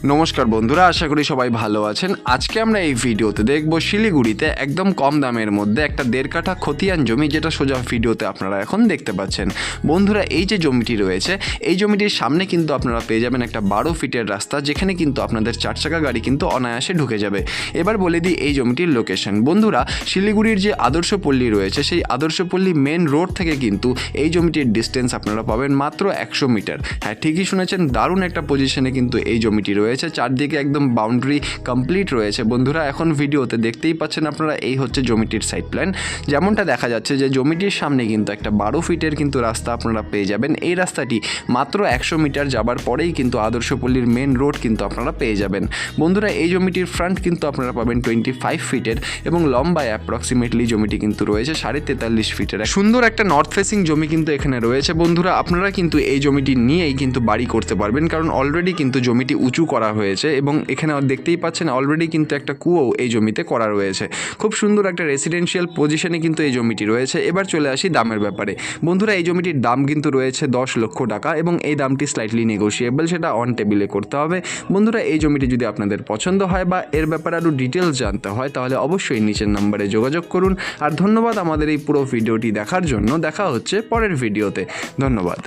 নমস্কার বন্ধুরা, আশা করি সবাই ভালো আছেন। আজকে আমরা এই ভিডিওতে দেখব শিলিগুড়িতে একদম কম দামের মধ্যে একটা 1.5 কাঠা খতিয়ান জমি, যেটা সোজা ভিডিওতে আপনারা এখন দেখতে পাচ্ছেন। বন্ধুরা, এই যে জমিটি রয়েছে, এই জমিটির সামনে কিন্তু আপনারা পেয়ে যাবেন একটা 12 ফিটের রাস্তা, যেখানে কিন্তু আপনাদের 4 চাকা গাড়ি কিন্তু অনায়াসে ঢুকে যাবে। এবার বলে দিই এই জমিটির লোকেশন। বন্ধুরা, শিলিগুড়ির যে আদর্শপল্লী রয়েছে, সেই আদর্শপল্লী মেন রোড থেকে কিন্তু এই জমিটির ডিস্টেন্স আপনারা পাবেন মাত্র 100 মিটার। হ্যাঁ, ঠিকই শুনেছেন, দারুণ একটা পজিশনে কিন্তু এই জমিটি রয়েছে। চারদিকে একদম বাউন্ডারি কমপ্লিট রয়েছে। বন্ধুরা, এখন ভিডিওতে দেখতেই পাচ্ছেন আপনারা, এই হচ্ছে জমিটির সাইড প্ল্যান। যেমনটা দেখা যাচ্ছে যে জমিটির সামনে কিন্তু একটা 12 ফিটের কিন্তু রাস্তা আপনারা পেয়ে যাবেন। এই রাস্তাটি মাত্র 100 মিটার যাবার পরেই কিন্তু আদর্শপল্লীর মেন রোড কিন্তু আপনারা পেয়ে যাবেন। বন্ধুরা, এই জমিটির ফ্রন্ট কিন্তু আপনারা পাবেন 25 ফিটের এবং লম্বায় অ্যাপ্রক্সিমেটলি জমিটি কিন্তু রয়েছে 43.5 ফিটের। সুন্দর একটা নর্থ ফেসিং জমি কিন্তু এখানে রয়েছে। বন্ধুরা, আপনারা কিন্তু এই জমিটি নিয়েই কিন্তু বাড়ি করতে পারবেন, কারণ অলরেডি কিন্তু জমিটি উঁচু করা হয়েছে এবং এখানে দেখতেই পাচ্ছেন অলরেডি কিন্তু একটা কুয়ো এই জমিতে করা রয়েছে। খুব সুন্দর একটা রেসিডেন্সিয়াল পজিশনে কিন্তু এই জমিটি রয়েছে। এবার চলে আসি দামের ব্যাপারে। বন্ধুরা, এই জমিটির দাম কিন্তু রয়েছে 10 লক্ষ টাকা এবং এই দামটি স্লাইটলি নেগোশিয়েবল, সেটা অন টেবিলে করতে হবে। বন্ধুরা, এই জমিটি যদি আপনাদের পছন্দ হয় বা এর ব্যাপারে আরও ডিটেলস জানতে হয়, তাহলে অবশ্যই নিচের নাম্বারে যোগাযোগ করুন। আর ধন্যবাদ আমাদের এই পুরো ভিডিওটি দেখার জন্য। দেখা হচ্ছে পরের ভিডিওতে। ধন্যবাদ।